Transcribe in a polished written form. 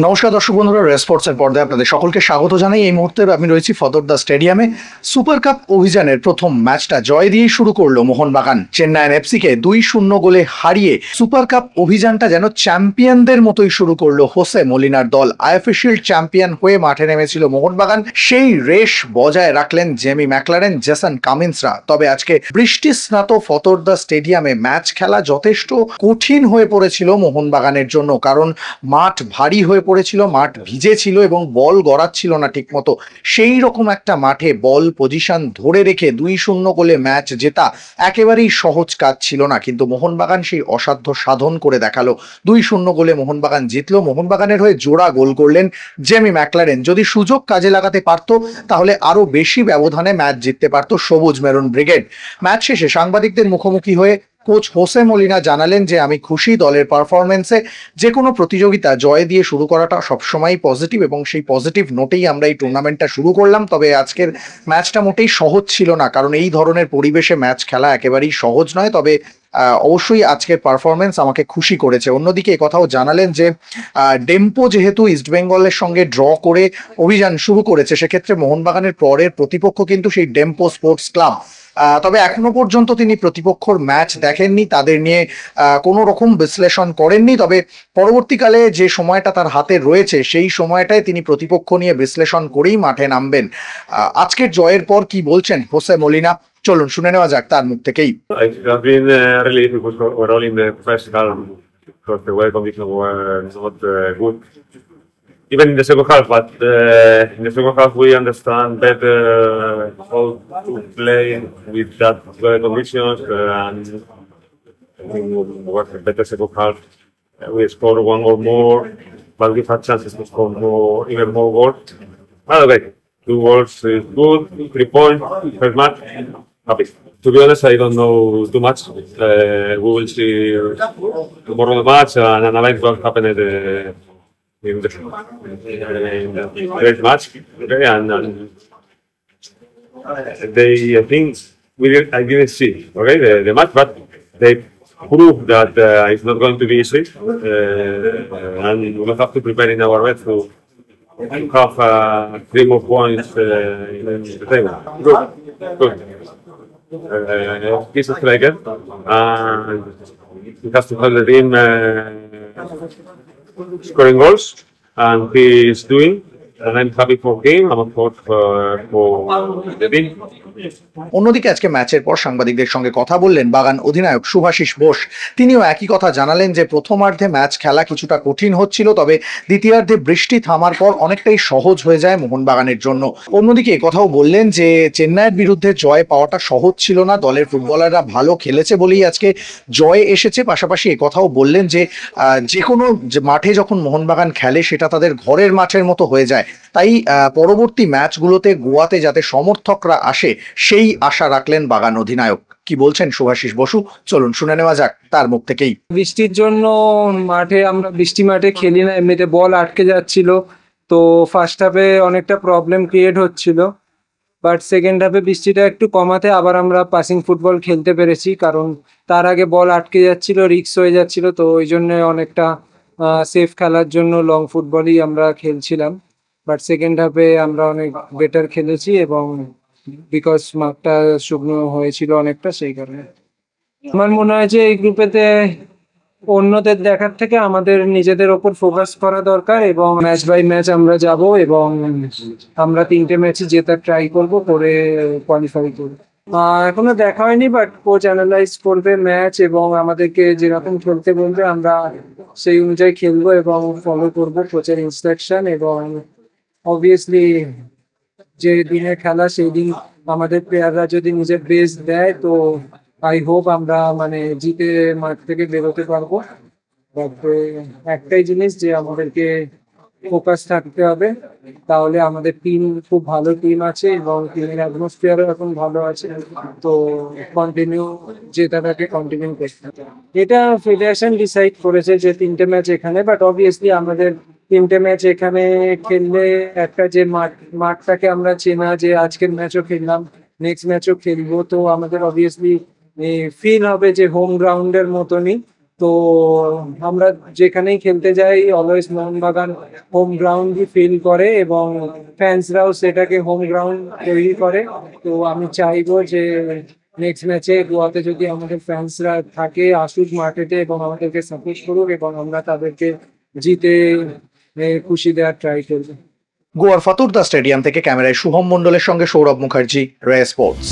নমস্কার দর্শক বন্ধুরা, রেসপোর্টসের পর্দায় আপনাদের সকলকে স্বাগত জানাই। এই মুহূর্তে আমি রয়েছি ফতোরদা স্টেডিয়ামে। সুপার কাপ অভিযানের প্রথম ম্যাচটা জয় দিয়ে শুরু করলো মোহনবাগান চেন্নাইয়ের এফসিকে 2-0 গোলে হারিয়ে। সুপার কাপ অভিযানটা যেন চ্যাম্পিয়নদের মতোই শুরু করলো হোসে মলিনার দল। আইএফএ শিল্ড চ্যাম্পিয়ন হয়ে মাঠে নেমেছিল মোহনবাগান, সেই রেশ বজায় রাখলেন জেমি ম্যাকলারেন, জেসন কামিন্সরা। তবে আজকে বৃষ্টি স্নাত ফতোরদা স্টেডিয়ামে ম্যাচ খেলা যথেষ্ট কঠিন হয়ে পড়েছিল মোহনবাগানের জন্য, কারণ মাঠ ভারী হয়ে পড়েছিল, মাঠ ভিজে ছিল এবং বল গড়াচ্ছিল না ঠিক মতো। সেই রকম একটা মাঠে বল পজিশন ধরে রেখে 2-0 গোলে ম্যাচ জেতা একেবারেই সহজ কাজ ছিল না, কিন্তু মোহনবাগান সেই অসাধ্য সাধন করে দেখালো। 2-0 গোলে মোহনবাগান জিতলো। মোহনবাগানের হয়ে জোড়া গোল করলেন জেমি ম্যাকলারেন। যদি সুযোগ কাজে লাগাতে পারত তাহলে আরো বেশি ব্যবধানে ম্যাচ জিততে পারত সবুজ মেরুন ব্রিগেড। ম্যাচ শেষে সাংবাদিকদের মুখোমুখি হয়ে কোচ হোসে মলিনা জানালেন যে আমি খুশি দলের পারফরমেন্সে। যে কোনো প্রতিযোগিতা জয় দিয়ে শুরু করাটা সবসময় পজিটিভ এবং সেই পজিটিভ নোটেই আমরা এই টুর্নামেন্টটা শুরু করলাম। তবে আজকের ম্যাচটা মোটেই সহজ ছিল না, কারণ এই ধরনের পরিবেশে ম্যাচ খেলা একেবারেই সহজ নয়। তবে অবশ্যই আজকের পারফরমেন্স আমাকে খুশি করেছে। অন্যদিকে কথাও জানালেন যে ডেম্পো যেহেতু ইস্টবেঙ্গলের সঙ্গে ড্র করে অভিযান শুরু করেছে, সেক্ষেত্রে মোহনবাগানের পরের প্রতিপক্ষ কিন্তু সেই ডেম্পো স্পোর্টস ক্লাব। তবে এখনো পর্যন্ত তিনি প্রতিপক্ষর ম্যাচ দেখেননি, তাদের নিয়ে কোনো রকম বিশ্লেষণ করেননি। তবে পরবর্তীকালে যে সময়টা তার হাতে রয়েছে সেই সময়টায় তিনি প্রতিপক্ষ নিয়ে বিশ্লেষণ করেই মাঠে নামবেন। আজকের জয়ের পর কি বলছেন হোসে মলিনা, চলুন শুনে নেওয়া যাক তার মুখ থেকেই। Really difficult overall in the first half because the weather conditions were not good. Even in the second half, but in the second half we understand better how to play with that weather conditions, and I think we was a better second half. We scored one goal more, but we had chances to score even more goals. But okay, 2 goals is good, 3 points, first match, happy. To be honest, I don't know too much. We will see tomorrow the match and analyze what happened in the great match. Okay, and they, I think, I didn't see the match, but they proved that it's not going to be easy, and we'll have to prepare in our way to have 3 more points in the table. Good. He's a striker, and he has to help the team scoring goals, and he is doing. And I'm happy for him. I'm for the team. অন্যদিকে আজকে ম্যাচের পর সাংবাদিকদের সঙ্গে কথা বললেন বাগান অধিনায়ক শুভাশিস বোস। তিনিও একই কথা জানালেন যে প্রথমার্ধে ম্যাচ খেলা কিছুটা কঠিন হচ্ছিল, তবে দ্বিতীয়ার্ধে বৃষ্টি থামার পর অনেকটাই সহজ হয়ে যায় মোহনবাগানের জন্য। অন্যদিকে কথাও বললেন যে চেন্নাইয়ের বিরুদ্ধে জয় পাওয়াটা সহজ ছিল না, দলের ফুটবলাররা ভালো খেলেছে বলেই আজকে জয় এসেছে। পাশাপাশি কথাও বললেন যে যে কোনো মাঠে যখন মোহনবাগান খেলে সেটা তাদের ঘরের মাঠের মতো হয়ে যায়, তাই পরবর্তী ম্যাচগুলোতে গোয়াতে যাতে সমর্থকরা আসে সেই আশা রাখলেন বাগান অধিনায়ক। কি বলছেন শুভাশিস বসু, চলুন শুনে নেওয়া যাক তার মুখ থেকেই। বৃষ্টির জন্য আমরা বৃষ্টি মাঠে খেলি না, এমনিতে বল আটকে যাচ্ছিল, তো ফার্স্ট হাফে অনেকটা প্রবলেম ক্রিয়েট হচ্ছিল, বাট সেকেন্ড হাফে বৃষ্টিটা একটু কমাতে আবার আমরা পাসিং ফুটবল খেলতে পেরেছি, কারণ তার আগে বল আটকে যাচ্ছিল, রিস্ক হয়ে যাচ্ছিল, তো ওই জন্য অনেকটা সেফ খেলার জন্য লং ফুটবলই আমরা খেলছিলাম। বাট সেকেন্ড হাফে আমরা অনেক বেটার খেলেছি, এবং বিকজ মাঠটা শুকনো হয়েছিল অনেকটা, সেই কারণে আমার মনে হয় যে এই গ্রুপেতে অন্যদের দেখার থেকে আমাদের নিজেদের ওপর ফোকাস করা দরকার, এবং ম্যাচ বাই ম্যাচ আমরা যাব এবং আমরা 3টে ম্যাচই জেতার ট্রাই করব, করে কোয়ালিফাই করব। এখনো দেখা হয়নি, বাট কোচ অ্যানালাইজ করবে ম্যাচ এবং আমাদেরকে যেরকম খেলতে বলবে আমরা সেই অনুযায়ী খেলবো এবং ফলো করব কোচের ইনস্ট্রাকশন। এবং অবভিয়াসলি যে দিনের খেলা সেই দিন আমাদের প্লেয়াররা যদি নিজের বেস্ট দেয়, তো আই হোপ আমরা জিতে মাঠ থেকে বেরোতে পারবো। বাট একটাই জিনিস যে আমাদেরকে ফোকাস থাকতে হবে, তাহলে আমাদের টিম খুব ভালো টিম আছে এবং টিমের অ্যাটমসফিয়ারও এখন ভালো আছে, তো কন্টিনিউ জেতাটাকে কন্টিনিউ করতে হবে। এটা ফেডারেশন ডিসাইড করেছে যে 3টে ম্যাচ এখানে, বাট অবভিয়াসলি আমাদের 3টে ম্যাচ এখানে খেললে একটা যে মাঠটাকে আমরা চেনা, যে আজকের ম্যাচও খেললাম, নেক্সট ম্যাচও খেলবো, তো আমাদের অবভিয়াসলি ফিল হবে যে হোম গ্রাউন্ডের মতনই। তো আমরা যেখানেই খেলতে যাই অলওয়েজ মোহনবাগান হোম গ্রাউন্ডই ফিল করে এবং ফ্যান্সরাও সেটাকে হোম গ্রাউন্ড তৈরি করে। তো আমি চাইবো যে নেক্সট ম্যাচে গোয়াতে যদি আমাদের ফ্যান্সরা থাকে আসুক মাঠেতে এবং আমাদেরকে সাপোর্ট করুক এবং আমরা তাদেরকে জিতে খুশি দেওয়ার ট্রাই করবো। গোয়ার ফতোরদা স্টেডিয়াম থেকে ক্যামেরায় শুভম মণ্ডলের সঙ্গে সৌরভ মুখার্জি, রে স্পোর্টস।